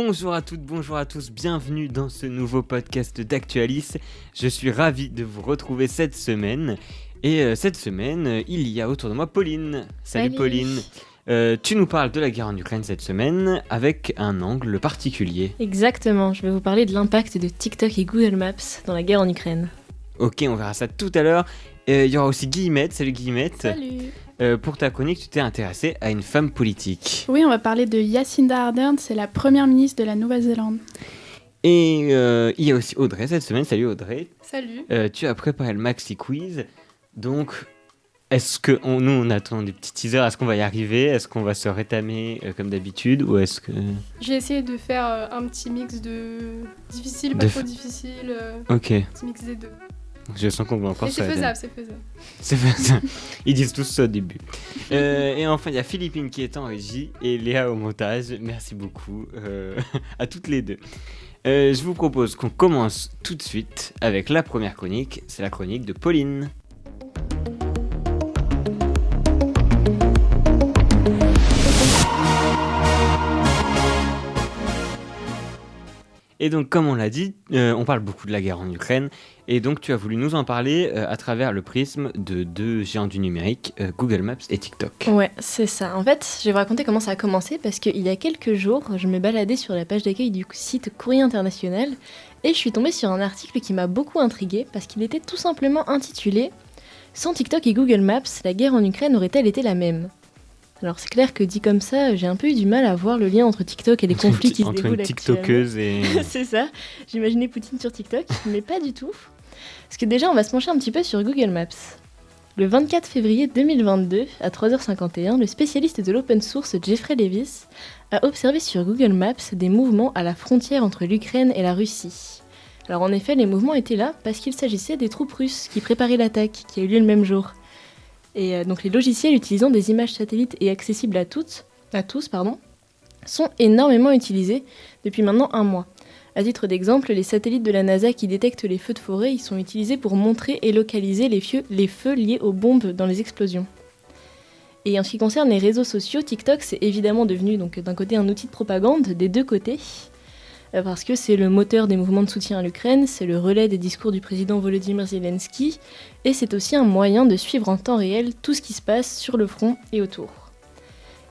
Bonjour à toutes, bonjour à tous, bienvenue dans ce nouveau podcast d'Actualis. Je suis ravi de vous retrouver cette semaine. Et cette semaine, il y a autour de moi Pauline. Salut Pauline. Tu nous parles de la guerre en Ukraine cette semaine avec un angle particulier. Exactement, je vais vous parler de l'impact de TikTok et Google Maps dans la guerre en Ukraine. Ok, on verra ça tout à l'heure. Il y aura aussi Guillemette. Salut Guillemette. Salut. Pour ta chronique, tu t'es intéressée à une femme politique. Oui, on va parler de Jacinda Ardern, c'est la première ministre de la Nouvelle-Zélande. Et il y a aussi Audrey cette semaine. Salut Audrey. Salut. Tu as préparé le Maxi Quiz. Donc, est-ce que nous, on attend des petits teasers? Est-ce qu'on va y arriver? Est-ce qu'on va se rétamer comme d'habitude? Ou est-ce que... J'ai essayé de faire un petit mix de difficile, pas trop difficile. Ok. Petit mix des deux. Je sens qu'on va encore se rétamer. C'est faisable. C'est faisable. Ils disent tous ça au début. Et enfin, il y a Philippine qui est en régie et Léa au montage. Merci beaucoup à toutes les deux. Je vous propose qu'on commence tout de suite avec la première chronique. C'est la chronique de Pauline. Et donc, comme on l'a dit, on parle beaucoup de la guerre en Ukraine. Et donc, tu as voulu nous en parler à travers le prisme de deux géants du numérique, Google Maps et TikTok. Ouais, c'est ça. En fait, je vais vous raconter comment ça a commencé parce qu'il y a quelques jours, je me baladais sur la page d'accueil du site Courrier International et je suis tombée sur un article qui m'a beaucoup intriguée parce qu'il était tout simplement intitulé « Sans TikTok et Google Maps, la guerre en Ukraine aurait-elle été la même ?» Alors c'est clair que dit comme ça, j'ai un peu eu du mal à voir le lien entre TikTok et les conflits qui se déroulent actuellement. Entre une TikTokeuse et... C'est ça, j'imaginais Poutine sur TikTok, mais pas du tout. Parce que déjà, on va se pencher un petit peu sur Google Maps. Le 24 février 2022, à 3h51, le spécialiste de l'open source Jeffrey Levis a observé sur Google Maps des mouvements à la frontière entre l'Ukraine et la Russie. Alors en effet, les mouvements étaient là parce qu'il s'agissait des troupes russes qui préparaient l'attaque, qui a eu lieu le même jour. Et donc les logiciels utilisant des images satellites et accessibles à tous, sont énormément utilisés depuis maintenant un mois. À titre d'exemple, les satellites de la NASA qui détectent les feux de forêt, ils sont utilisés pour montrer et localiser les feux liés aux bombes dans les explosions. Et en ce qui concerne les réseaux sociaux, TikTok c'est évidemment devenu donc d'un côté un outil de propagande des deux côtés, parce que c'est le moteur des mouvements de soutien à l'Ukraine, c'est le relais des discours du président Volodymyr Zelensky, et c'est aussi un moyen de suivre en temps réel tout ce qui se passe sur le front et autour.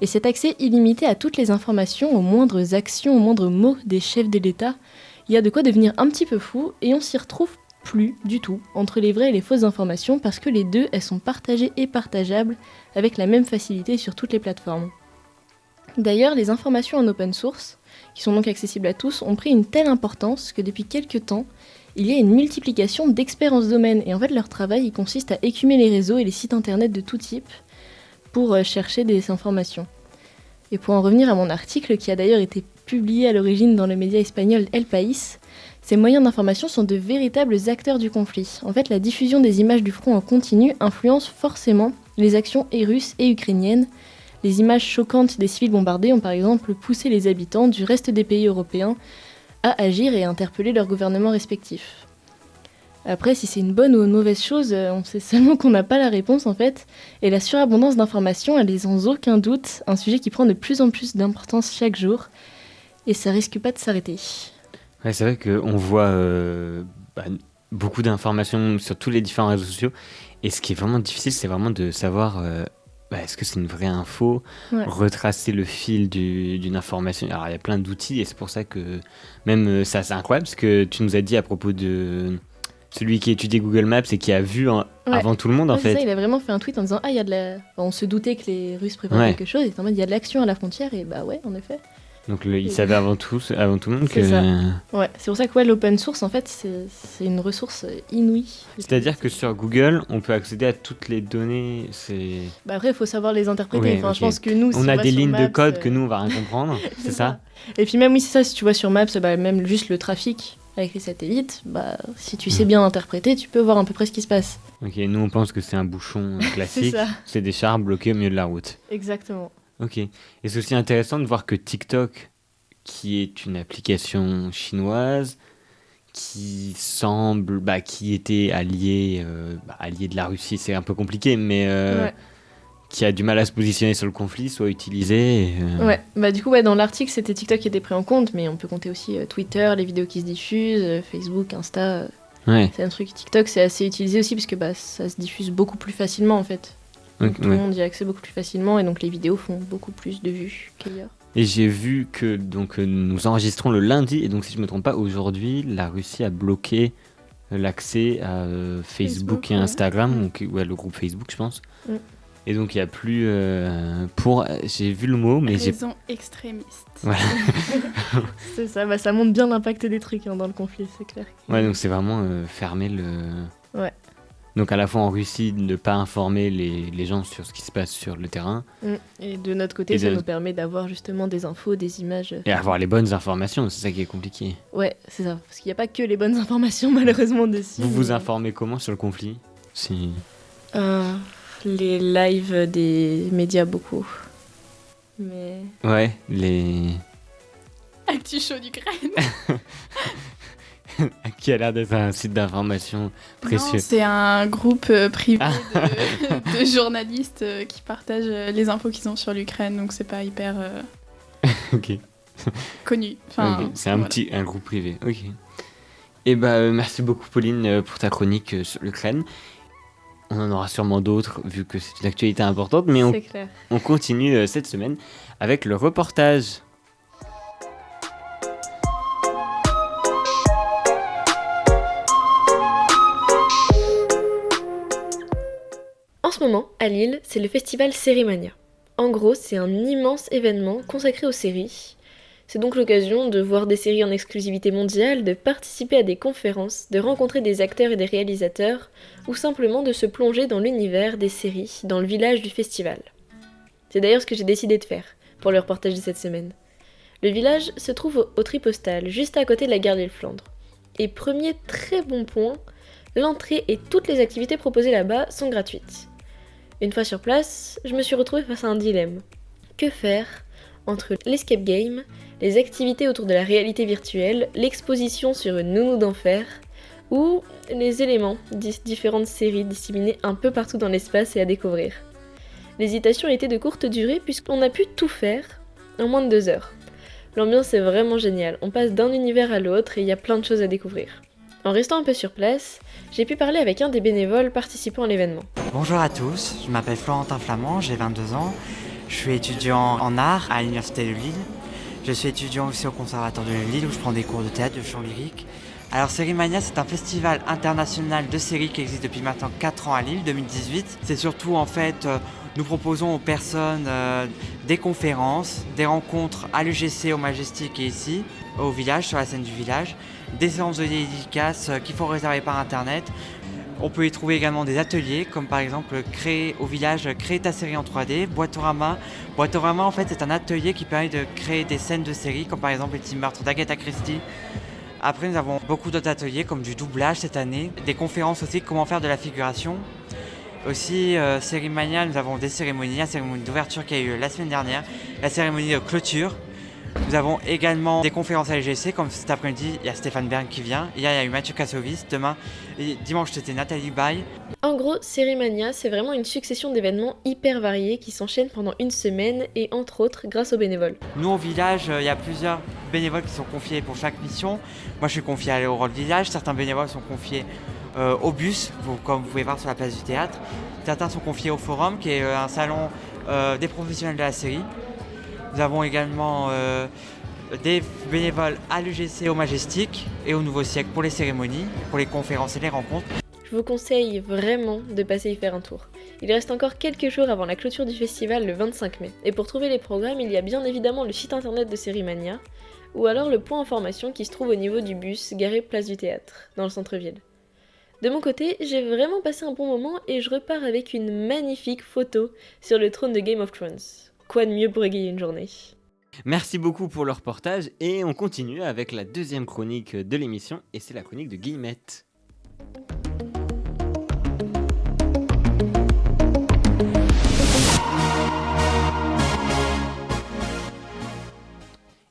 Et cet accès illimité à toutes les informations, aux moindres actions, aux moindres mots des chefs de l'État, il y a de quoi devenir un petit peu fou, et on s'y retrouve plus du tout entre les vraies et les fausses informations, parce que les deux, elles sont partagées et partageables avec la même facilité sur toutes les plateformes. D'ailleurs, les informations en open source, qui sont donc accessibles à tous, ont pris une telle importance que depuis quelques temps, il y a une multiplication d'experts en ce domaine. Et en fait, leur travail il consiste à écumer les réseaux et les sites internet de tout type pour chercher des informations. Et pour en revenir à mon article, qui a d'ailleurs été publié à l'origine dans le média espagnol El País, ces moyens d'information sont de véritables acteurs du conflit. En fait, la diffusion des images du front en continu influence forcément les actions et russes et ukrainiennes. Les images choquantes des civils bombardés ont par exemple poussé les habitants du reste des pays européens à agir et à interpeller leurs gouvernements respectifs. Après, si c'est une bonne ou une mauvaise chose, on sait seulement qu'on n'a pas la réponse en fait, et la surabondance d'informations, elle est sans aucun doute un sujet qui prend de plus en plus d'importance chaque jour, et ça risque pas de s'arrêter. Ouais, c'est vrai qu'on voit beaucoup d'informations sur tous les différents réseaux sociaux, et ce qui est vraiment difficile, c'est vraiment de savoir... est-ce que c'est une vraie info? Retracer le fil d'une information. Alors, il y a plein d'outils et c'est pour ça que même ça, c'est incroyable ce que tu nous as dit à propos de celui qui étudiait Google Maps et qui a vu avant tout le monde en fait. Ça, il a vraiment fait un tweet en disant il y a de la... on se doutait que les Russes préparaient quelque chose, et en mode il y a de l'action à la frontière, et bah ouais, en effet. Donc il savait avant tout le monde c'est que... Ça. Ouais, c'est pour ça que l'open source, en fait, c'est une ressource inouïe. C'est-à-dire que sur Google, on peut accéder à toutes les données. Après, il faut savoir les interpréter. Ouais, enfin, okay. Je pense que nous, on a des lignes Maps, de code que nous, on va rien comprendre. c'est ça. Et puis même, oui, c'est ça. Si tu vois sur Maps, même juste le trafic avec les satellites, si tu sais bien interpréter, tu peux voir à peu près ce qui se passe. Ok, nous, on pense que c'est un bouchon classique. c'est des chars bloqués au milieu de la route. Exactement. Ok. Et c'est aussi intéressant de voir que TikTok, qui est une application chinoise, qui semble, qui était allié de la Russie, c'est un peu compliqué, mais qui a du mal à se positionner sur le conflit soit utilisé. Ouais, bah du coup, dans l'article, c'était TikTok qui était pris en compte, mais on peut compter aussi Twitter, les vidéos qui se diffusent, Facebook, Insta. Ouais. C'est un truc. TikTok, c'est assez utilisé aussi parce que ça se diffuse beaucoup plus facilement en fait. Donc, tout le monde y a accès beaucoup plus facilement et donc les vidéos font beaucoup plus de vues qu'ailleurs. Et j'ai vu que nous enregistrons le lundi et donc si je me trompe pas, aujourd'hui, la Russie a bloqué l'accès à Facebook et Instagram, donc le groupe Facebook, je pense. Et donc il y a plus j'ai vu le mot, mais raison extrémiste. Voilà. C'est ça, ça montre bien l'impact des trucs dans le conflit, c'est clair. Ouais, donc c'est vraiment fermer le. Ouais. Donc à la fois en Russie, ne pas informer les gens sur ce qui se passe sur le terrain. Et de notre côté, ça nous permet d'avoir justement des infos, des images. Et avoir les bonnes informations, c'est ça qui est compliqué. Ouais, c'est ça. Parce qu'il n'y a pas que les bonnes informations, malheureusement, dessus. Vous vous informez comment sur le conflit ? Les lives des médias, beaucoup. Mais... Ouais, les... Actu Show d'Ukraine. Qui a l'air d'être un site d'information précieux. Non, c'est un groupe privé de journalistes qui partagent les infos qu'ils ont sur l'Ukraine, donc c'est pas hyper connu. Enfin, okay. C'est un groupe privé. Ok. Et merci beaucoup Pauline pour ta chronique sur l'Ukraine. On en aura sûrement d'autres vu que c'est une actualité importante, mais on continue cette semaine avec le reportage. En ce moment, à Lille, c'est le festival Sérimania. En gros, c'est un immense événement consacré aux séries. C'est donc l'occasion de voir des séries en exclusivité mondiale, de participer à des conférences, de rencontrer des acteurs et des réalisateurs, ou simplement de se plonger dans l'univers des séries, dans le village du festival. C'est d'ailleurs ce que j'ai décidé de faire, pour le reportage de cette semaine. Le village se trouve au Tripostal, juste à côté de la gare d'Île-Flandre. Et premier très bon point, l'entrée et toutes les activités proposées là-bas sont gratuites. Une fois sur place, je me suis retrouvée face à un dilemme. Que faire entre l'escape game, les activités autour de la réalité virtuelle, l'exposition sur une nounou d'enfer, ou les éléments différentes séries disséminées un peu partout dans l'espace et à découvrir. L'hésitation était de courte durée puisqu'on a pu tout faire en moins de 2 heures. L'ambiance est vraiment géniale, on passe d'un univers à l'autre et il y a plein de choses à découvrir. En restant un peu sur place, j'ai pu parler avec un des bénévoles participant à l'événement. Bonjour à tous, je m'appelle Florentin Flamand, j'ai 22 ans. Je suis étudiant en art à l'Université de Lille. Je suis étudiant aussi au Conservatoire de Lille où je prends des cours de théâtre, de chant lyrique. Alors Sérimania, c'est un festival international de séries qui existe depuis maintenant 4 ans à Lille, 2018. C'est surtout en fait, nous proposons aux personnes des conférences, des rencontres à l'UGC, au Majestic et ici, au village, sur la scène du village, des séances de dédicaces qu'il faut réserver par internet. On peut y trouver également des ateliers, comme par exemple créer ta série en 3D, Boitorama. Boitorama, en fait, c'est un atelier qui permet de créer des scènes de séries, comme par exemple les petits meurtres d'Agatha Christie. Après, nous avons beaucoup d'autres ateliers, comme du doublage cette année, des conférences aussi, comment faire de la figuration. Aussi, Sérimania, nous avons des cérémonies, la cérémonie d'ouverture qui a eu la semaine dernière, la cérémonie de clôture. Nous avons également des conférences à l'UGC, comme cet après-midi, il y a Stéphane Bern qui vient. Hier, il y a eu Mathieu Kassovitz. Demain, et dimanche, c'était Nathalie Baye. En gros, Sérimania, c'est vraiment une succession d'événements hyper variés qui s'enchaînent pendant une semaine et entre autres grâce aux bénévoles. Nous, au village, il y a plusieurs bénévoles qui sont confiés pour chaque mission. Moi, je suis confié à aller au rôle village. Certains bénévoles sont confiés au bus, comme vous pouvez voir sur la place du théâtre. Certains sont confiés au forum, qui est un salon des professionnels de la série. Nous avons également des bénévoles à l'UGC, au Majestic et au Nouveau Siècle pour les cérémonies, pour les conférences et les rencontres. Je vous conseille vraiment de passer y faire un tour. Il reste encore quelques jours avant la clôture du festival le 25 mai. Et pour trouver les programmes, il y a bien évidemment le site internet de Sérimania, ou alors le point information qui se trouve au niveau du bus garé place du théâtre, dans le centre-ville. De mon côté, j'ai vraiment passé un bon moment et je repars avec une magnifique photo sur le trône de Game of Thrones. Quoi de mieux pour égayer une journée ? Merci beaucoup pour le reportage et on continue avec la deuxième chronique de l'émission et c'est la chronique de Guillemette.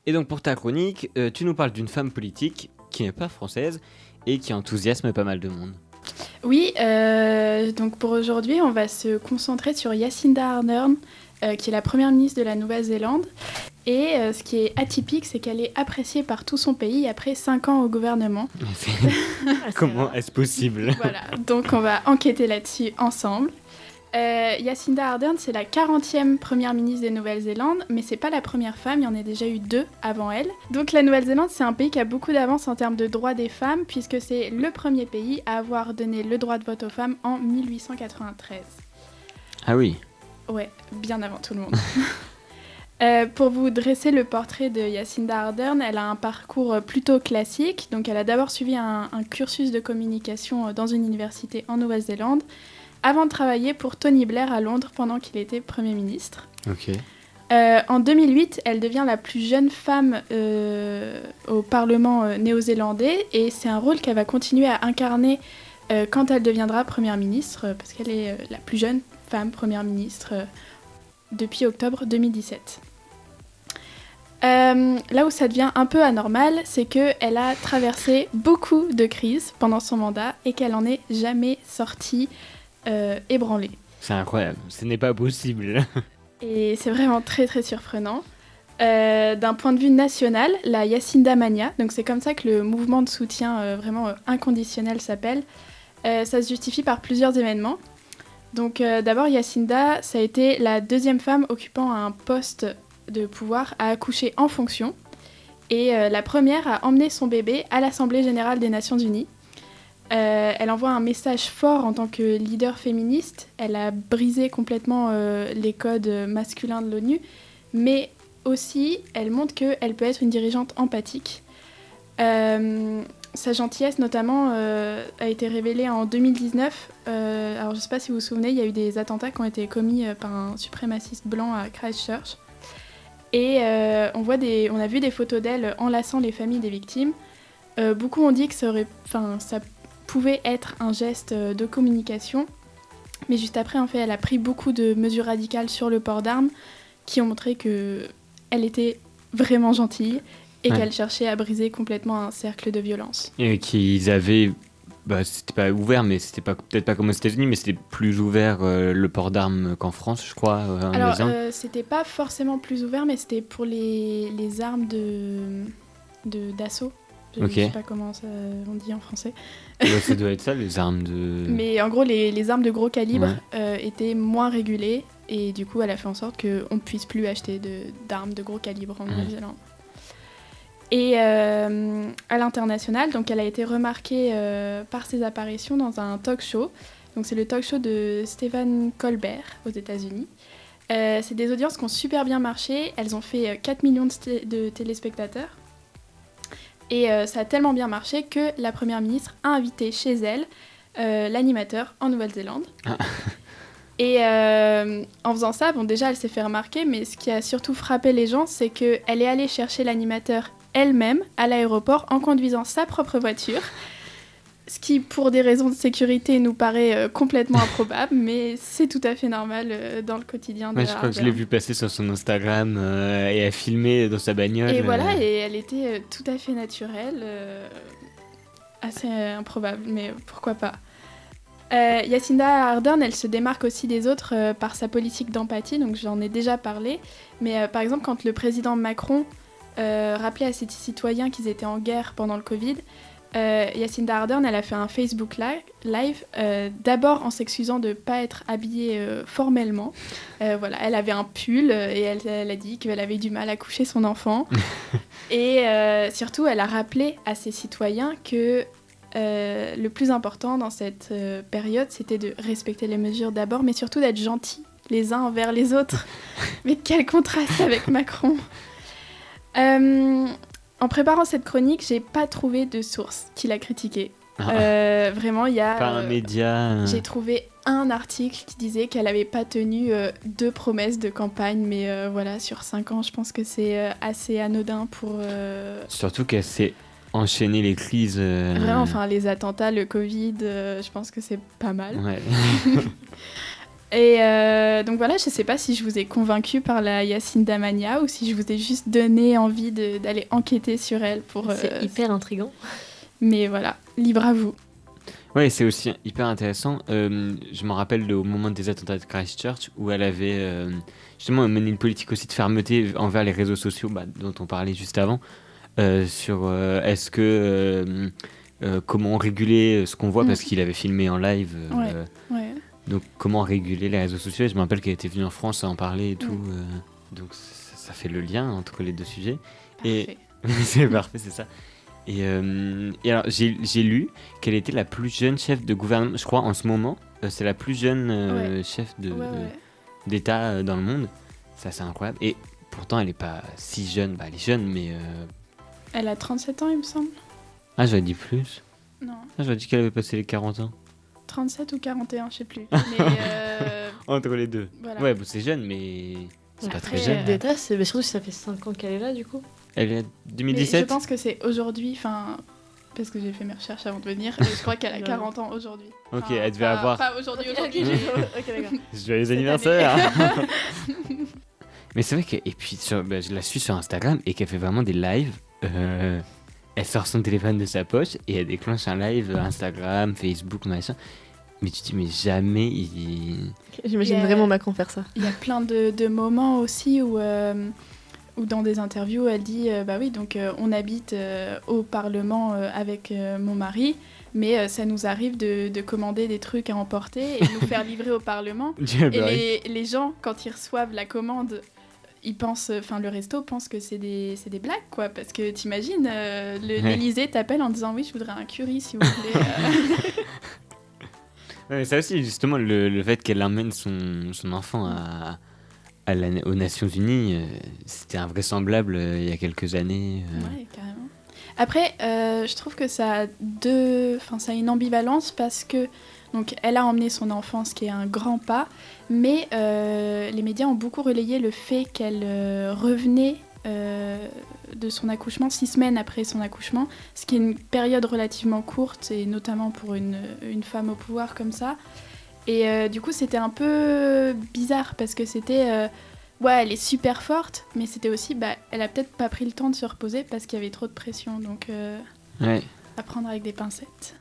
Et donc pour ta chronique, tu nous parles d'une femme politique qui n'est pas française et qui enthousiasme pas mal de monde. Oui, donc pour aujourd'hui, on va se concentrer sur Jacinda Ardern, qui est la première ministre de la Nouvelle-Zélande. Et ce qui est atypique, c'est qu'elle est appréciée par tout son pays après 5 ans au gouvernement. Comment est-ce possible? Voilà, donc on va enquêter là-dessus ensemble. Jacinda Ardern, c'est la 40e première ministre de Nouvelle-Zélande, mais c'est pas la première femme, il y en a déjà eu 2 avant elle. Donc la Nouvelle-Zélande, c'est un pays qui a beaucoup d'avance en termes de droits des femmes, puisque c'est le premier pays à avoir donné le droit de vote aux femmes en 1893. Ah oui. Ouais, bien avant tout le monde. Pour vous dresser le portrait de Jacinda Ardern, elle a un parcours plutôt classique. Donc elle a d'abord suivi un cursus de communication dans une université en Nouvelle-Zélande, avant de travailler pour Tony Blair à Londres pendant qu'il était Premier ministre. Ok. En 2008, elle devient la plus jeune femme au Parlement néo-zélandais, et c'est un rôle qu'elle va continuer à incarner quand elle deviendra Première ministre, parce qu'elle est la plus jeune femme Première ministre depuis octobre 2017. Là où ça devient un peu anormal, c'est qu'elle a traversé beaucoup de crises pendant son mandat et qu'elle n'en est jamais sortie ébranlée. C'est incroyable, ce n'est pas possible. Et c'est vraiment très très surprenant. D'un point de vue national, la Jacinda Mania, donc c'est comme ça que le mouvement de soutien vraiment inconditionnel s'appelle, ça se justifie par plusieurs événements. Donc d'abord, Jacinda, ça a été la 2e femme occupant un poste de pouvoir à accoucher en fonction, et la première à emmener son bébé à l'Assemblée générale des Nations Unies. Elle envoie un message fort en tant que leader féministe. Elle a brisé complètement les codes masculins de l'ONU, mais aussi elle montre qu'elle peut être une dirigeante empathique. Sa gentillesse notamment a été révélée en 2019. Alors je ne sais pas si vous vous souvenez, il y a eu des attentats qui ont été commis par un suprémaciste blanc à Christchurch. Et on a vu des photos d'elle enlaçant les familles des victimes. Beaucoup ont dit que ça pouvait être un geste de communication, mais juste après, en fait, elle a pris beaucoup de mesures radicales sur le port d'armes qui ont montré qu'elle était vraiment gentille et qu'elle cherchait à briser complètement un cercle de violence. Et qu'ils avaient... c'était pas ouvert, mais c'était peut-être pas comme aux États-Unis, mais c'était plus ouvert le port d'armes qu'en France, je crois. Alors, c'était pas forcément plus ouvert, mais c'était pour les armes d'assaut. Je sais pas comment on dit en français. Ça doit être ça, les armes de... Mais en gros, les armes de gros calibre étaient moins régulées, et du coup, elle a fait en sorte qu'on ne puisse plus acheter d'armes de gros calibre en Nouvelle-Zélande. Et à l'international, donc elle a été remarquée par ses apparitions dans un talk show. Donc c'est le talk show de Stephen Colbert aux États-Unis. C'est des audiences qui ont super bien marché. Elles ont fait 4 millions de téléspectateurs. Et ça a tellement bien marché que la Première ministre a invité chez elle l'animateur en Nouvelle-Zélande. Et en faisant ça, déjà elle s'est fait remarquer, mais ce qui a surtout frappé les gens, c'est qu'elle est allée chercher l'animateur elle-même à l'aéroport en conduisant sa propre voiture. Ce qui, pour des raisons de sécurité, nous paraît complètement improbable, mais c'est tout à fait normal dans le quotidien de je crois que je l'ai vu passer sur son Instagram et à filmer dans sa bagnole. Et voilà, et elle était tout à fait naturelle, assez improbable, mais pourquoi pas. Jacinda Ardern, elle se démarque aussi des autres par sa politique d'empathie, donc j'en ai déjà parlé, mais par exemple quand le président Macron rappelait à ses citoyens qu'ils étaient en guerre pendant le Covid, Jacinda Ardern, elle a fait un Facebook live, d'abord en s'excusant de ne pas être habillée formellement. Voilà, elle avait un pull et elle a dit qu'elle avait du mal à coucher son enfant. Et surtout, elle a rappelé à ses citoyens que le plus important dans cette période, c'était de respecter les mesures d'abord, mais surtout d'être gentils les uns envers les autres. Mais quel contraste avec Macron! En préparant cette chronique, j'ai pas trouvé de source qui l'a critiquée. Vraiment, il y a... Pas un média... J'ai trouvé un article qui disait qu'elle avait pas tenu 2 promesses de campagne, mais voilà, sur 5 ans, je pense que c'est assez anodin pour... Surtout qu'elle s'est enchaînée les crises... Vraiment, enfin, les attentats, le Covid, je pense que c'est pas mal. Ouais. Et donc voilà, je sais pas si je vous ai convaincu par la Jacinda Mania ou si je vous ai juste donné envie d'aller enquêter sur elle pour... C'est hyper intriguant. Mais voilà, libre à vous. Ouais, c'est aussi hyper intéressant. Je me rappelle au moment des attentats de Christchurch où elle avait justement mené une politique aussi de fermeté envers les réseaux sociaux dont on parlait juste avant. Sur est-ce que comment réguler ce qu'on voit parce qu'il avait filmé en live. Ouais. Donc comment réguler les réseaux sociaux. Et je me rappelle qu'elle était venue en France à en parler et tout. Donc ça fait le lien entre les deux sujets. Parfait. Et c'est parfait, c'est ça. Et alors, j'ai lu qu'elle était la plus jeune chef de gouvernement, je crois, en ce moment. C'est la plus jeune chef d'État dans le monde. Ça, c'est incroyable. Et pourtant, elle n'est pas si jeune. Elle est jeune, mais... Elle a 37 ans, il me semble. Ah, j'aurais dit plus. Non. Ah, j'aurais dit qu'elle avait passé les 40 ans. 37 ou 41, je sais plus. Mais Entre les deux. Voilà. Ouais, c'est jeune, mais c'est pas très jeune. Chef d'État, surtout si ça fait 5 ans qu'elle est là, du coup. Elle est Mais 2017. je pense que c'est aujourd'hui, parce que j'ai fait mes recherches avant de venir, et je crois qu'elle a 40 ans aujourd'hui. Ok, elle devait avoir... Pas aujourd'hui, Ok, d'accord. Joyeux Cette anniversaire. Mais c'est vrai que... Et puis, je la suis sur Instagram et qu'elle fait vraiment des lives. Elle sort son téléphone de sa poche et elle déclenche un live Instagram, Facebook, machin. Mais tu te dis, mais jamais J'imagine vraiment Macron faire ça. Il y a plein de moments aussi où dans des interviews, elle dit on habite au Parlement avec mon mari, mais ça nous arrive de commander des trucs à emporter et de nous faire livrer au Parlement. Et les gens, quand ils reçoivent la commande, ils pensent, le resto pense que c'est des blagues, quoi, parce que t'imagines, l'Élysée t'appelle en disant oui, je voudrais un curry si vous voulez. Ouais, ça aussi, justement, le fait qu'elle emmène son enfant aux Nations Unies, c'était invraisemblable il y a quelques années. Ouais, carrément. Après, je trouve que ça a une ambivalence parce que donc, elle a emmené son enfant, ce qui est un grand pas, mais les médias ont beaucoup relayé le fait qu'elle revenait de son accouchement, 6 semaines après son accouchement, ce qui est une période relativement courte, et notamment pour une femme au pouvoir comme ça. Et du coup, c'était un peu bizarre, parce que c'était... elle est super forte, mais c'était aussi... elle a peut-être pas pris le temps de se reposer, parce qu'il y avait trop de pression, donc à prendre avec des pincettes.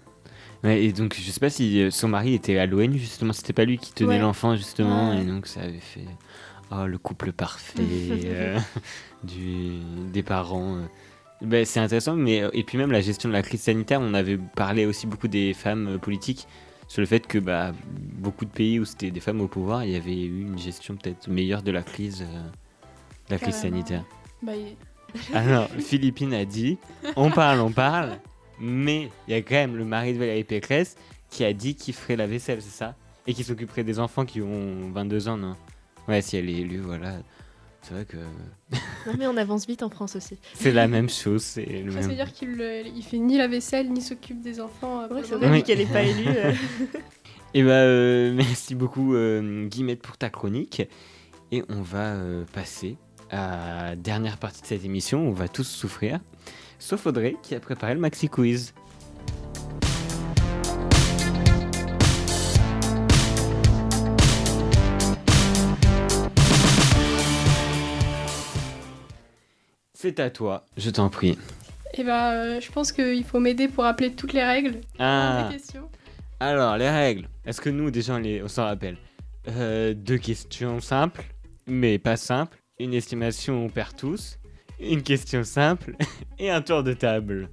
Ouais, et donc, je sais pas si son mari était à l'ONU, justement, c'était pas lui qui tenait l'enfant, justement, et donc ça avait fait... le couple parfait des parents. C'est intéressant, mais et puis même la gestion de la crise sanitaire, on avait parlé aussi beaucoup des femmes politiques sur le fait que beaucoup de pays où c'était des femmes au pouvoir, il y avait eu une gestion peut-être meilleure de la crise sanitaire. Alors, Philippine a dit, on parle, mais il y a quand même le mari de Valérie Pécresse qui a dit qu'il ferait la vaisselle, c'est ça? Et qui s'occuperait des enfants qui ont 22 ans, non? Ouais, si elle est élue, voilà. C'est vrai que... Non, mais on avance vite en France aussi. C'est la même chose. C'est le Ça même... veut dire qu'il fait ni la vaisselle, ni s'occupe des enfants. C'est vrai qu'elle n'est pas élue. Et merci beaucoup, Guillemette, pour ta chronique. Et on va passer à la dernière partie de cette émission. On va tous souffrir. Sauf Audrey, qui a préparé le Maxi Quiz. C'est à toi, je t'en prie. Et je pense qu'il faut m'aider pour rappeler toutes les règles. Ah. Des questions. Alors, les règles. Est-ce que nous, déjà, on s'en rappelle 2 questions simples, mais pas simples. Une estimation, on perd tous. Une question simple et un tour de table.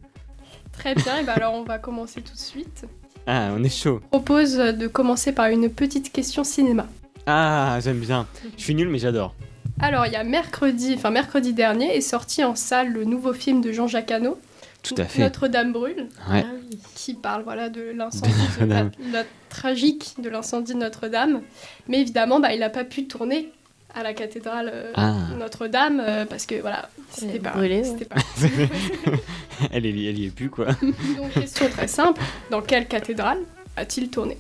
Très bien, et alors on va commencer tout de suite. Ah, on est chaud. Je propose de commencer par une petite question cinéma. Ah, j'aime bien. Je suis nul, mais j'adore. Alors, il y a mercredi dernier est sorti en salle le nouveau film de Jean-Jacques Hano, Tout à fait. Notre-Dame brûle, Ouais. qui parle de l'incendie, la tragique de l'incendie de Notre-Dame. Mais évidemment, il n'a pas pu tourner à la cathédrale Notre-Dame parce que c'était pas brûlé. Elle y est plus, quoi. Donc, question très simple, dans quelle cathédrale a-t-il tourné?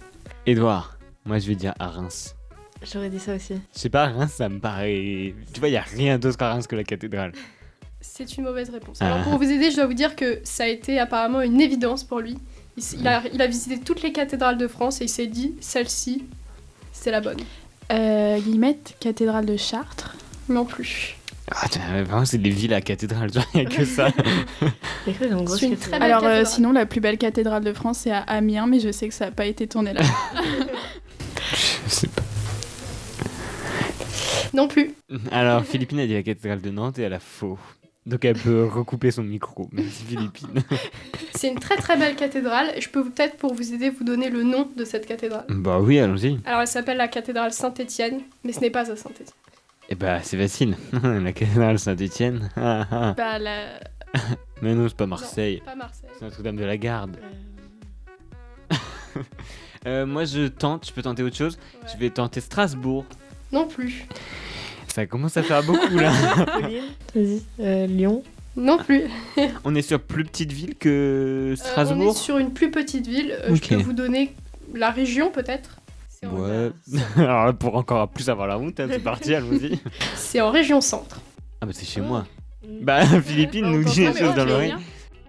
Édouard, moi je vais dire à Reims. J'aurais dit ça aussi. Je sais pas, Reims, ça me paraît... Tu vois, il n'y a rien d'autre qu'à Reims que la cathédrale. C'est une mauvaise réponse. Alors pour vous aider, je dois vous dire que ça a été apparemment une évidence pour lui. Il a visité toutes les cathédrales de France et il s'est dit, celle-ci, c'est la bonne. Guillemette, cathédrale de Chartres. Non plus. Ah, vraiment, c'est des villes à cathédrale, genre, il n'y a que ça. C'est une très belle cathédrale. Sinon, la plus belle cathédrale de France, c'est à Amiens, mais je sais que ça n'a pas été tourné là. Je sais pas. Non plus. Alors, Philippine a dit la cathédrale de Nantes et elle a faux. Donc elle peut recouper son micro. Merci Philippine. C'est une très très belle cathédrale. Je peux peut-être, pour vous aider, vous donner le nom de cette cathédrale. Bah oui, allons-y. Alors elle s'appelle la cathédrale Saint-Étienne, mais ce n'est pas à Saint-Étienne. Eh bah c'est facile. La cathédrale Saint-Étienne. Bah la... Mais non, c'est pas Marseille. Non, pas Marseille. C'est Notre-Dame de la Garde. Moi je peux tenter autre chose. Ouais. Je vais tenter Strasbourg. Non plus. Ça commence à faire beaucoup là. Vas-y. Lyon. Non plus. On est sur plus petite ville que Strasbourg. On est sur une plus petite ville. Okay. Je peux vous donner la région peut-être. Ouais. Alors là, pour encore plus avoir la honte, hein, c'est parti, allons-y. C'est en région centre. Ah bah c'est chez moi. Bah Philippine nous dit les choses dans l'oreille.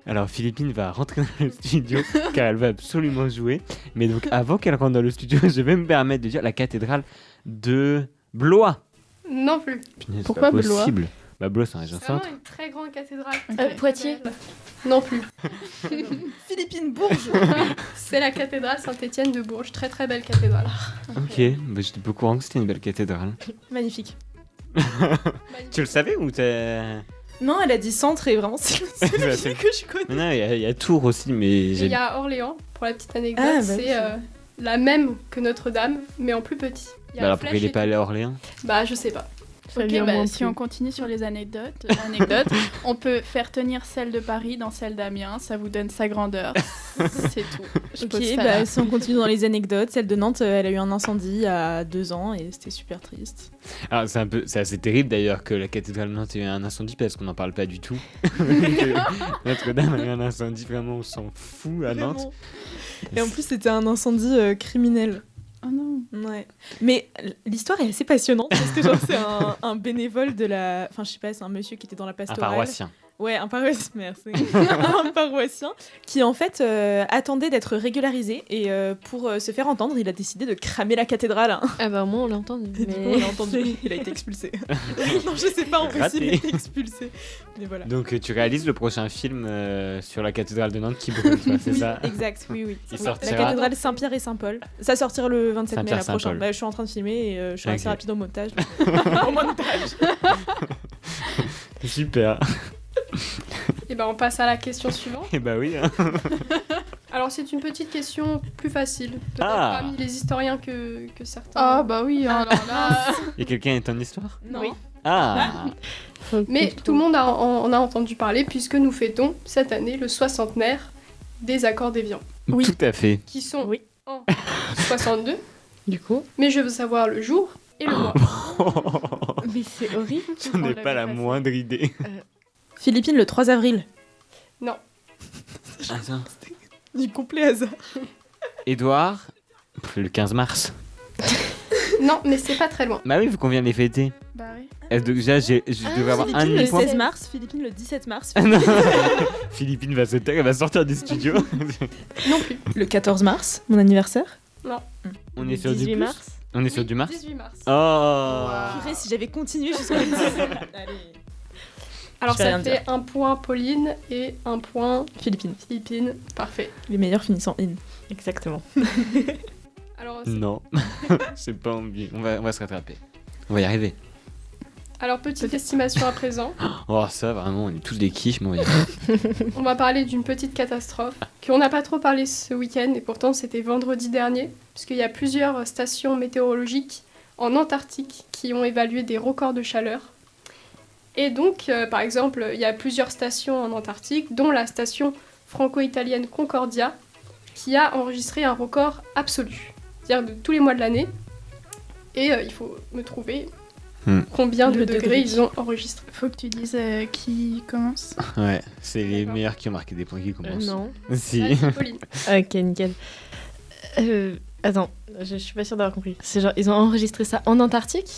Alors Philippine va rentrer dans le studio car elle va absolument jouer. Mais donc avant qu'elle rentre dans le studio, je vais me permettre de dire la cathédrale de Blois. Non plus. Punaise, pourquoi Blois? Bah Blois c'est un région centre. C'est vraiment une très grande cathédrale. Poitiers. Non plus. Philippine Bourges. C'est la cathédrale Saint-Étienne de Bourges. Très très belle cathédrale. Ok, bah j'étais pas au courant que c'était une belle cathédrale. Magnifique. Tu le savais ou t'es... Non, elle a dit centre et vraiment c'est le ville que je connais. Mais non, il y a Tours aussi, mais... Il y a Orléans, pour la petite anecdote, c'est la même que Notre-Dame, mais en plus petit. Bah alors pourquoi il est pas allé à Orléans? Bah je sais pas. Ok, bah, si on continue sur les anecdotes, on peut faire tenir celle de Paris dans celle d'Amiens, ça vous donne sa grandeur, c'est tout. Ok, bah, si on continue dans les anecdotes, celle de Nantes, elle a eu un incendie il y a 2 ans et c'était super triste. Alors c'est assez terrible d'ailleurs que la cathédrale de Nantes ait eu un incendie parce qu'on n'en parle pas du tout. Notre-Dame a eu un incendie, vraiment on s'en fout à Nantes. Et en plus c'était un incendie criminel. Oh non. Ouais. Mais l'histoire est assez passionnante parce que genre c'est un bénévole de la... Enfin je sais pas, c'est un monsieur qui était dans la pastorale. Un paroissien. Ouais, un paroissien, merci. Un paroissien qui en fait attendait d'être régularisé et pour se faire entendre, il a décidé de cramer la cathédrale. Hein. Ah bah moi on l'a entendu. Mais... on l'a entendu, il a été expulsé. Non je sais pas en plus il a été expulsé. Mais voilà. Donc tu réalises le prochain film sur la cathédrale de Nantes qui brûle, c'est ça? Exact, oui. Il sortira... La cathédrale Saint-Pierre et Saint-Paul. Ça sortira le 27 mai Saint-Pierre, la prochaine. Bah, je suis en train de filmer et je suis assez rapide au montage. Au montage. Super. Et ben on passe à la question suivante. Et bah oui. Hein. Alors c'est une petite question plus facile, peut-être parmi les historiens que certains. Ah bah oui, alors là. Et quelqu'un est en histoire? Non. Oui. Ah. Mais tout le monde en a entendu parler puisque nous fêtons cette année le 60aire des accords d'Évian. Oui. Tout à fait. Qui sont en 62. Du coup. Mais je veux savoir le jour et le mois. Mais c'est horrible. Je n'ai pas la moindre idée. Philippine le 3 avril. Non. Attends. Du complet hasard. Édouard, le 15 mars. Non, mais c'est pas très loin. Bah oui, vu qu'on vient de les fêter. Bah oui. Déjà, je devais avoir un demi-point. le 16 mars, Philippine le 17 mars. Philippine va se taire, elle va sortir du studio. Non plus. Le 14 mars, mon anniversaire. Non. On est sur 18 du mars. On est sur du mars. 18 mars. Oh. Purée, si j'avais continué jusqu'au 18. Allez. Alors ça fait un point Pauline et un point Philippine. Parfait. Les meilleurs finissant in. Exactement. Alors, non, c'est pas envie. On va se rattraper. On va y arriver. Alors petite estimation à présent. Oh ça vraiment, on est tous des quiches, moi. On va parler d'une petite catastrophe qu'on n'a pas trop parlé ce week-end et pourtant c'était vendredi dernier puisqu'il y a plusieurs stations météorologiques en Antarctique qui ont évalué des records de chaleur. Et donc, par exemple, il y a plusieurs stations en Antarctique, dont la station franco-italienne Concordia, qui a enregistré un record absolu, c'est-à-dire de tous les mois de l'année. Et il faut me trouver combien de degrés ils ont enregistré. Faut que tu dises qui commence. Ouais, c'est les meilleurs qui ont marqué des points qui commencent. Non. Si. Pauline. Ok, nickel. Attends, je suis pas sûre d'avoir compris. C'est genre, ils ont enregistré ça en Antarctique?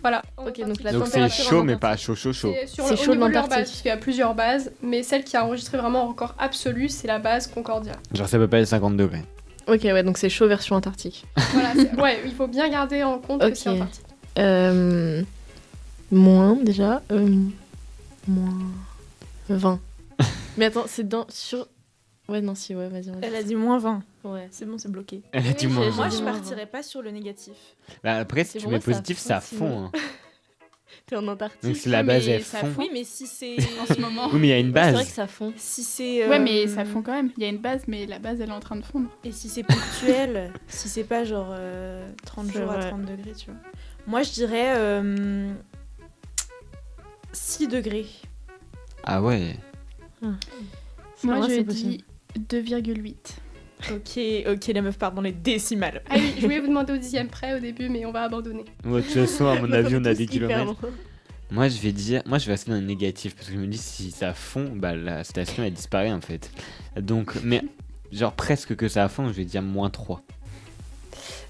Voilà. Ok, donc la Donc c'est température chaud, en mais Antarctique. pas chaud. C'est chaud de l'Antarctique. Parce qu'il y a plusieurs bases, mais celle qui a enregistré vraiment un record absolu, c'est la base Concordia. Genre ça peut pas être 50 degrés. Ok, ouais, donc c'est chaud version Antarctique. Voilà, ouais, il faut bien garder en compte que c'est Antarctique. Moins, déjà. Moins 20. Mais attends, c'est sur... Ouais, non, si, ouais, vas-y. Elle a dit moins 20. Ouais. C'est bon, c'est bloqué. Elle a dit moins Moi, 20. je partirais pas sur le négatif. Bah, après, si C'est tu pour mets moi, ça positif, ça fond, fond. hein. T'es en Antarctique. Donc si la Ouais, base mais elle ça fond. fond. Oui, mais si c'est En ce moment. Oui, mais il y a une C'est base. vrai que ça fond. Si c'est. Ouais, mais ça fond quand même. Il y a une base, mais la base, elle est en train de fondre. Et si c'est ponctuel, si c'est pas genre 30 C'est jours à vrai. 30 degrés, tu vois. Moi, je dirais 6 degrés. Ah ouais. Moi, vrai, je c'est dis 2,8. Ok, la meuf part dans les décimales. Ah oui, je voulais vous demander au 10e près au début, mais on va abandonner. Ouais, de toute façon, à mon avis, on a des Tous hyper kilomètres. loin. Moi, je vais rester dans le négatif parce que je me dis si ça fond, bah la station elle disparaît en fait. Donc, mais genre presque que ça fond, je vais dire moins 3.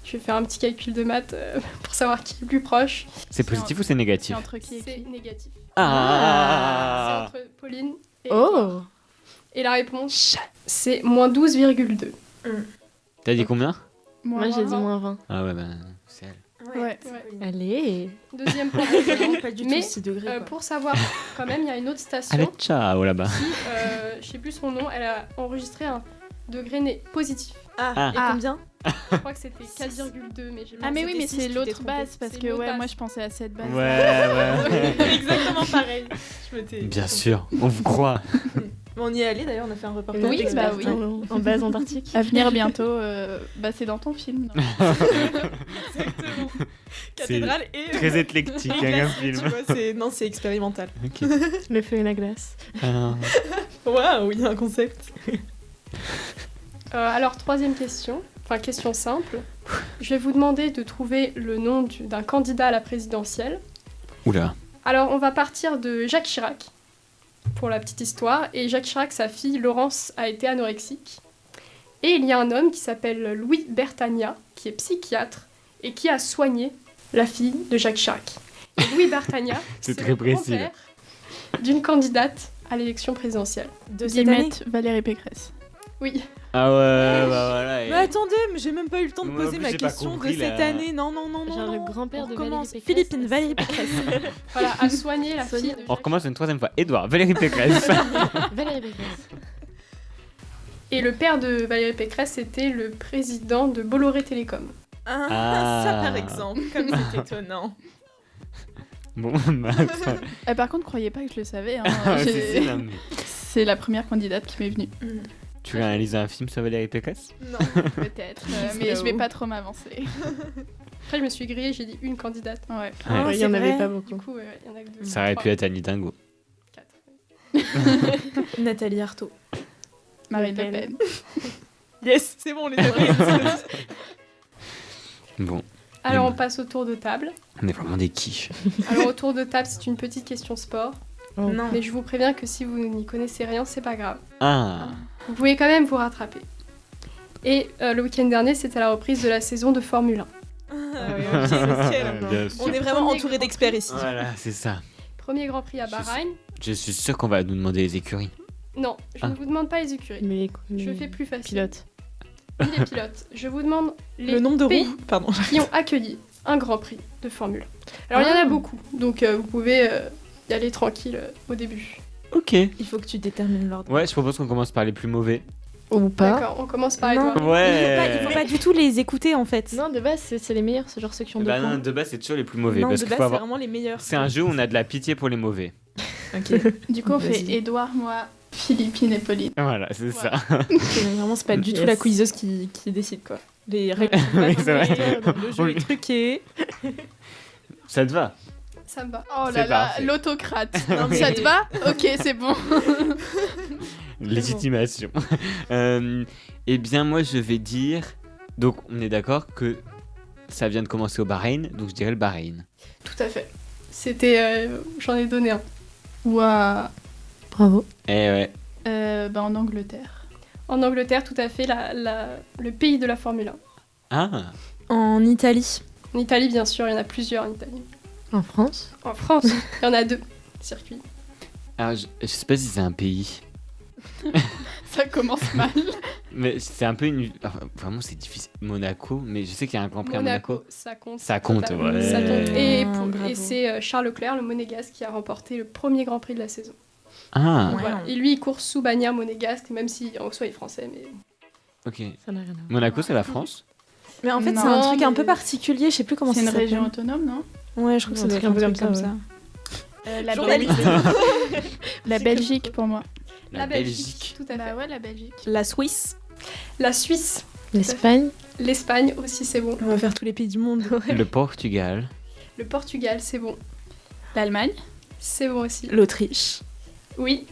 Je vais faire un petit calcul de maths pour savoir qui est le plus proche. C'est positif ou c'est négatif? C'est entre qui et C'est qui négatif. Ah, C'est entre Pauline et Oh. Et la réponse, c'est moins 12,2. T'as dit combien? Moi, j'ai dit moins 20. Ah ouais, bah c'est elle. Ouais. Allez. Deuxième point. Pas du Mais, tout 6 degrés. quoi. Pour savoir, quand même, il y a une autre station Allez, ciao là-bas. qui, je sais plus son nom, elle a enregistré un degré positif. Ah, et Ah. combien? Je crois que c'était 4,2, mais j'ai Ah mais oui, c'était mais six, c'est tu t'es l'autre trompée. base, parce C'est que l'autre ouais, base. moi je pensais à cette base. Ouais. Exactement pareil. Je me t'ai- Bien sûr, on vous croit. Mais on y est allé d'ailleurs, on a fait un reportage. Oui, d'expert. bah oui. En base antarctique. À venir bientôt, c'est dans ton film. non Exactement. Cathédrale et. Très éclectique, hein, comme Tu film. vois, non, c'est expérimental. Ok. Le feu et la glace. Ah. Waouh, il y a un concept. Alors, troisième question, enfin question simple. Je vais vous demander de trouver le nom d'un candidat à la présidentielle. Oula. Alors, on va partir de Jacques Chirac, pour la petite histoire. Et Jacques Chirac, sa fille Laurence, a été anorexique. Et il y a un homme qui s'appelle Louis Bertagna, qui est psychiatre, et qui a soigné la fille de Jacques Chirac. Et Louis Bertagna, C'est très le précis, là. grand-père d'une candidate à l'élection présidentielle. De cette année. Guillemette Valérie Pécresse. Oui, Ah ouais, bah voilà. Mais attendez, mais j'ai même pas eu le temps de Moi non poser plus, ma j'ai pas question compris, de cette là. année. Non. Genre non. le grand-père On de recommence. Valérie Pécresse. Philippine, Valérie Pécresse. voilà, a soigné la Soigné. fille de On Jacques recommence une troisième fois. Édouard, Valérie Pécresse. Valérie Pécresse. Et le père de Valérie Pécresse était le président de Bolloré Télécom. Ah, ça Ah. par exemple, comme c'est étonnant. Bon, bah, Par contre, croyez pas que je le savais. hein. c'est non, mais C'est la première candidate qui m'est venue. tu réalises un film sur Valérie Pécresse? Non. Peut-être, mais je vais pas trop m'avancer. Après, je me suis grillée, j'ai dit une candidate. Ouais. Ouais. Ah, Il y c'est en avait vrai. pas Du beaucoup. coup, il y en a que deux. Ça aurait Trois, pu être Annie Dingo. quatre. Nathalie Arthaud. Marine Le Le Pen. Yes, c'est bon, on les a pris. Bon, Alors, Et on passe au tour de table. on est vraiment des quiches. Alors, au tour de table, c'est une petite question sport. Non. Mais je vous préviens que si vous n'y connaissez rien, c'est pas grave. Ah, Vous pouvez quand même vous rattraper. Et le week-end dernier, c'était la reprise de la saison de Formule 1. Ah, oui, ok, nickel. bien sûr. On est vraiment entouré d'experts ici. Voilà, c'est ça. Premier Grand Prix à Je Bahreïn. Je suis sûr qu'on va nous demander les écuries. Non, je ne vous demande pas les écuries. Mais Je fais plus facile. pilote. Ni les pilotes. Je vous demande les Le nombre de pays roues. Pardon. qui ont accueilli un Grand Prix de Formule 1. Alors, il y en a beaucoup, donc vous pouvez y aller tranquille au début. Ok. Il faut que tu détermines l'ordre. Ouais, je propose qu'on commence par les plus mauvais. Ou pas. D'accord, on commence par Non. Edouard. Ouais. Il faut pas du tout les écouter en fait. Non, de base, c'est les meilleurs, c'est genre ceux qui ont deux Bah points. non, de base, c'est toujours les plus mauvais. Non, parce de qu'il base, faut c'est avoir... vraiment les meilleurs. C'est un jeu où on a de la pitié pour les mauvais. Ok. Du coup, on fait Vas-y. Édouard, moi, Philippine et Pauline. Voilà, c'est Voilà. ça. Vraiment, c'est pas du tout Yes. la quizeuse qui décide quoi. Les règles sont pas Oui, c'est vrai. claires, le jeu est truqué. Ça te va? Ça me va. Oh C'est là là, parfait. l'autocrate. Non, mais- Ça te va? Ok, c'est bon. Légitimation. Eh bien, moi, je vais dire... Donc, on est d'accord que ça vient de commencer au Bahreïn, donc je dirais le Bahreïn. Tout à fait. C'était... J'en ai donné un. Ouah. Bravo. Eh ouais. En Angleterre. En Angleterre, tout à fait, le pays de la Formule 1. Ah, En Italie. En Italie, bien sûr, il y en a plusieurs en Italie. En France. En France, il y en a 2 circuits. alors je sais pas si c'est un pays. Ça commence mal. Mais c'est un peu une. Enfin, vraiment, c'est difficile. Monaco, mais je sais qu'il y a un Grand Prix à Monaco. Ça compte. Ça compte, totalement. ouais. Ça compte. Et, Bravo. c'est Charles Leclerc, le monégasque, qui a remporté le premier Grand Prix de la saison. Ah, Donc, voilà. Et lui, il court sous bannière monégasque, même si en soi il est français. Mais ok. Ça n'a rien à voir. Monaco, c'est la France? Mais en fait, Non, c'est un truc un mais- peu particulier, je sais plus comment C'est ça une s'appelle. région autonome, non? Ouais, je crois que ça doit être un peu comme ça. La Journaliste. La Belgique pour moi. La Belgique. Tout à fait. Bah ouais, la Belgique. La Suisse. La Suisse, L'Espagne. l'Espagne aussi, c'est bon. On va faire tous les pays du monde. Le Portugal. Le Portugal, c'est bon. L'Allemagne. C'est bon aussi. L'Autriche. Oui,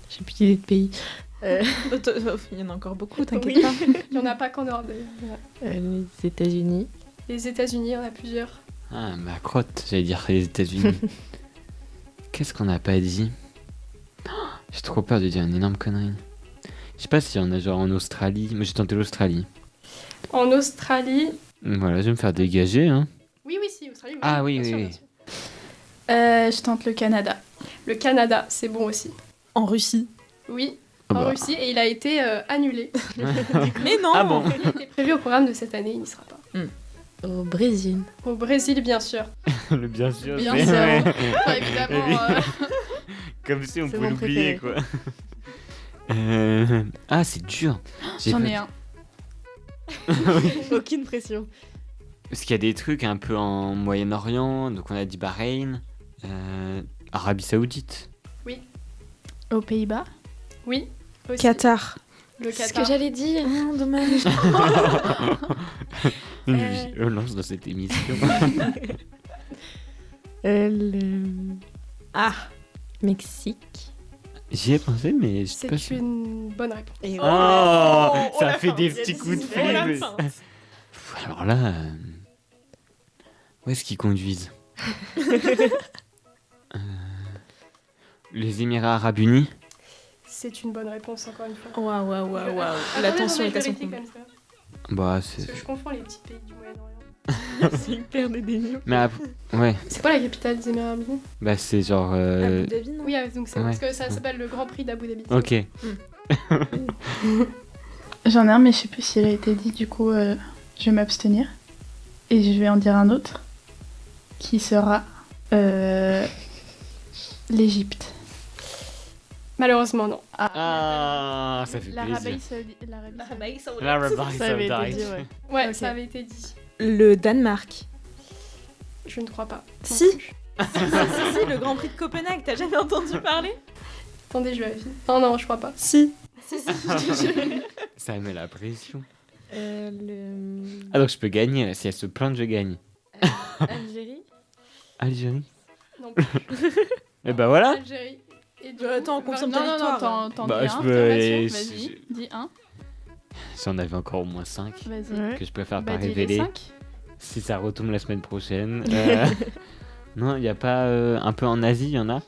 J'ai plus d'idée de pays. Il y en a encore beaucoup, t'inquiète Oui. pas. il n'y en a pas qu'en Europe. Les États-Unis. Les États-Unis, il y en a plusieurs. Ah, ma crotte, j'allais dire les États-Unis. Qu'est-ce qu'on n'a pas dit? Oh, j'ai trop peur de dire une énorme connerie. Je sais pas s'il y en a genre en Australie. Moi, j'ai tenté l'Australie. En Australie. Voilà, je vais me faire dégager, hein. Oui, si, Australie. Oui, Ah oui, bien oui, sûr, oui. bien sûr. Je tente le Canada. Le Canada, c'est bon aussi. En Russie. Oui, Ah en bah. Russie, et il a été annulé. Mais non. Ah bon? Il était prévu au programme de cette année, il n'y sera pas. Au Brésil. Au Brésil, bien sûr. Le bien sûr. Bien c'est- sûr. ouais. Enfin, évidemment. Comme si on C'est pouvait mon l'oublier, quoi. Ah, c'est dur. J'en ai un. Aucune pression. Parce qu'il y a des trucs un peu en Moyen-Orient, donc on a dit Bahreïn, Arabie Saoudite. Aux Pays-Bas. Oui, aussi. Qatar. Le C'est ce que Qatar. j'allais dire. Ah, dommage. Une violence dans cette émission. Ah. Mexique. J'y ai pensé, mais je sais pas C'est sûr. une bonne réponse. Et Oh, Oh, ça la fait fin. des Il y a petits des coups de idées. Oh, la fil. fin. Alors là, où est-ce qu'ils conduisent Les Émirats Arabes Unis. C'est une bonne réponse, encore une fois. Waouh. Attendez, La tension est à son vérifier comble. comme ça, Bah, parce c'est. que je confonds les petits pays du Moyen-Orient. c'est hyper dédaigneux. Mais ouais, C'est quoi la capitale des Émirats Arabes Unis? bah c'est genre. Abu Dhabi, non? Oui, donc c'est Ouais. parce que ça s'appelle le Grand Prix d'Abu Dhabi. Ok. J'en ai un, mais je sais plus s'il a été dit. Du coup, je vais m'abstenir. Et je vais en dire un autre. Qui sera l'Égypte. Malheureusement, non. Ah, ça fait L'Arabie plaisir. Saoudite. L'Arabie Ça avait été Saoudite. dit, ouais. Ouais, Ok. ça avait été dit. Le Danemark. Je ne crois pas. Si. Non plus. si, le Grand Prix de Copenhague, t'as jamais entendu parler? Attendez, je vérifie. Non, je crois pas. Si. Ça met la pression. Le... Ah, donc je peux gagner là. Si elle se plante, je gagne. Algérie. Algérie. Non plus. Et bah voilà. Algérie. Et du Attends, on coup, confirme Non, ta victoire. t'en Bah, dis je un. peux- affirmation, je- Vas-y, dis un. J'en avais encore au moins 5 Vas-y. Ouais. que je préfère Bah, pas dis les révéler. 5. Si ça retombe la semaine prochaine. Non, il n'y a pas un peu en Asie, il y en a.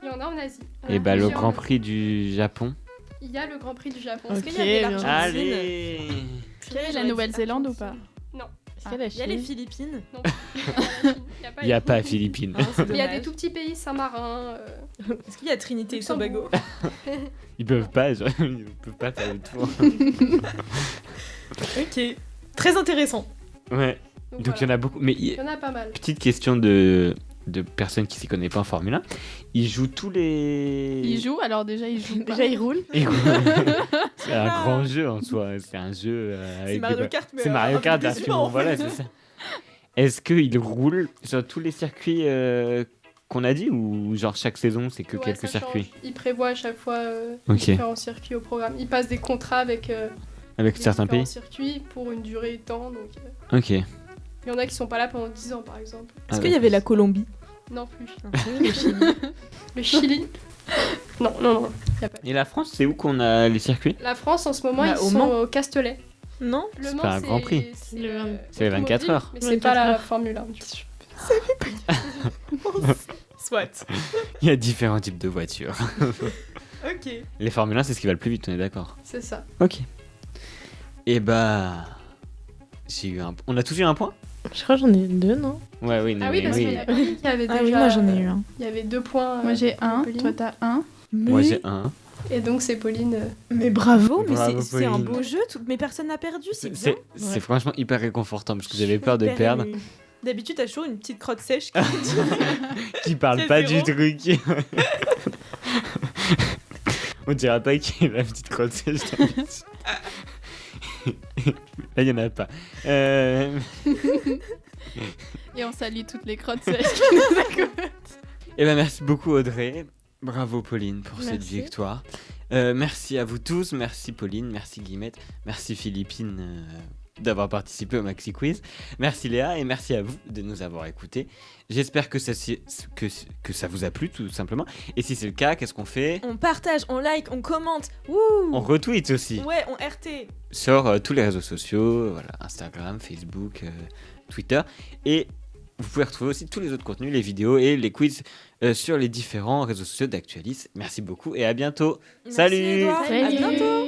Il y en a en Asie. Et bah le Plusieurs. Grand Prix du Japon. Il y a le Grand Prix du Japon. Est-ce qu'il y avait bien. l'Argentine? Allez. Est-ce qu'il y avait la Nouvelle-Zélande ou pas? Non. Est-ce qu'il y a la Il y a les Chine Philippines. Non. Il y a pas Il n'y a pas Philippines. Ah, c'est Mais il y a des dommage. tout petits pays, Saint-Marin. Est-ce qu'il y a Trinité et Tobago? Ils peuvent pas, genre, ils peuvent pas faire le tour. Ok. Très intéressant. Ouais. Donc il y en a beaucoup. Mais Il y en a pas mal. petite question de personnes qui s'y connaissent pas en Formule 1. Ils jouent tous les. Il joue, alors déjà il joue. Déjà, il roule. Ils jouent- C'est un grand jeu en soi. C'est un jeu. C'est avec Mario des- Kart, mais C'est Mario avec Kart des version. humains, en fait. Voilà, c'est ça. Est-ce qu'ils roulent sur tous les circuits qu'on a dit ou genre chaque saison c'est que Ouais, quelques ça circuits change. Il prévoit à chaque fois Ok. différents circuits au programme. Il passe des contrats avec Avec les certains différents pays circuits pour une durée de temps. Donc, Ok. il y en a qui sont pas là pendant 10 ans, par exemple. Ah, Est-ce qu'il y avait la Colombie? Non plus. Le Chili. Le Chili Non. Y a pas. Et la France, c'est où qu'on a les circuits La France, en ce moment, Bah, ils au sont Mans. au Castellet. Non? Le C'est Mans, pas un Grand Prix. C'est Le vingt- c'est les 24 automobile, heures. Mais c'est 24 pas la heures. Formule 1. Soit. Il y a différents types de voitures. Ok. Les Formule 1, c'est ce qui va le plus vite, on est d'accord. C'est ça. Ok. Et bah. J'ai eu un. On a tous eu un point Je crois que j'en ai deux, non? Ouais, oui, non, Ah oui, mais parce qu'il y a Pauline qui avait déjà. Ah oui, moi j'en ai eu un. Il y avait 2 points. Moi j'ai un, Pauline. toi t'as un. Moi j'ai un. Et donc c'est Pauline. Mais bravo, Bravo, c'est un Pauline. beau jeu, mais personne n'a perdu, c'est bien. C'est franchement hyper réconfortant parce que j'avais peur de Super perdre. ému. D'habitude, t'as toujours une petite crotte sèche Qui parle C'est pas zéro. du truc. On dirait pas qui est la petite crotte sèche. Là, il y en a pas. Et on salue toutes les crottes sèches qui nous écoutent. Eh ben, merci beaucoup Audrey. Bravo Pauline pour cette Merci. victoire. Merci à vous tous. Merci Pauline. Merci Guillemette. Merci Philippine d'avoir participé au Maxi Quiz. Merci Léa et merci à vous de nous avoir écoutés. J'espère que ça vous a plu tout simplement. Et si c'est le cas, qu'est-ce qu'on fait ? On partage, on like, on commente. Wouh. On retweet aussi Ouais, on RT. sur tous les réseaux sociaux, voilà, Instagram, Facebook, Twitter. Et vous pouvez retrouver aussi tous les autres contenus, les vidéos et les quiz sur les différents réseaux sociaux d'Actualis. Merci beaucoup et à bientôt. Merci, Salut. Edouard. À Salut. bientôt.